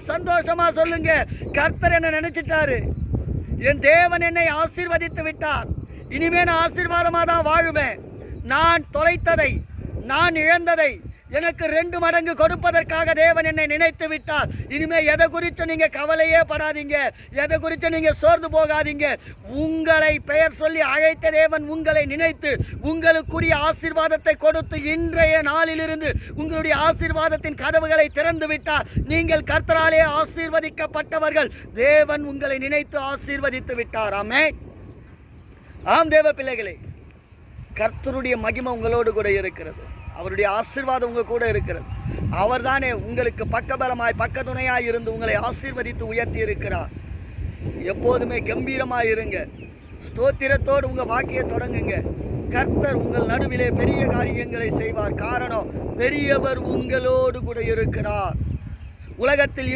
சந்தோஷமா சொல்லுங்க, கர்த்தர் என்ன நினைச்சிட்டாரு. என் தேவன் என்னை ஆசீர்வதித்து விட்டார். இனிமே நான் ஆசீர்வாதமா தான் வாழுவேன். நான் தொலைத்ததை, நான் இழந்ததை எனக்கு 2 மடங்கு கொடுப்பதற்காக தேவன் என்னை நினைத்து விட்டார். இனிமே எதை குறித்து நீங்க கவலையே படாதீங்க, எதை குறித்து நீங்க சோர்ந்து போகாதீங்க. உங்களை பெயர் சொல்லி அழைத்த தேவன் உங்களை நினைத்து உங்களுக்குரிய ஆசீர்வாதத்தை கொடுத்து இன்றைய நாளிலிருந்து உங்களுடைய ஆசீர்வாதத்தின் கதவுகளை திறந்து விட்டார். நீங்கள் கர்த்தராலே ஆசீர்வதிக்கப்பட்டவர்கள். தேவன் உங்களை நினைத்து ஆசீர்வதித்து விட்டார். ஆமென். ஆம் தேவ பிள்ளைகளே, கர்த்தருடைய மகிமை உங்களோடு கூட இருக்கிறது. அவருடைய ஆசீர்வாதம் உங்க கூட இருக்கிறது. அவர் தானே உங்களுக்கு பக்கபலமாய் பக்கத்துணையாய் இருந்து உங்களை ஆசீர்வதித்து உயர்த்தி இருக்கிறார். எப்போதுமே கம்பீரமாய் இருங்க. ஸ்தோத்திரத்தோடு உங்க வாக்கிய தொடங்குங்க. கர்த்தர் உங்கள் நடுவிலே பெரிய காரியங்களை செய்வார். காரணம், பெரியவர் உங்களோடு கூட இருக்கிறார். உலகத்தில்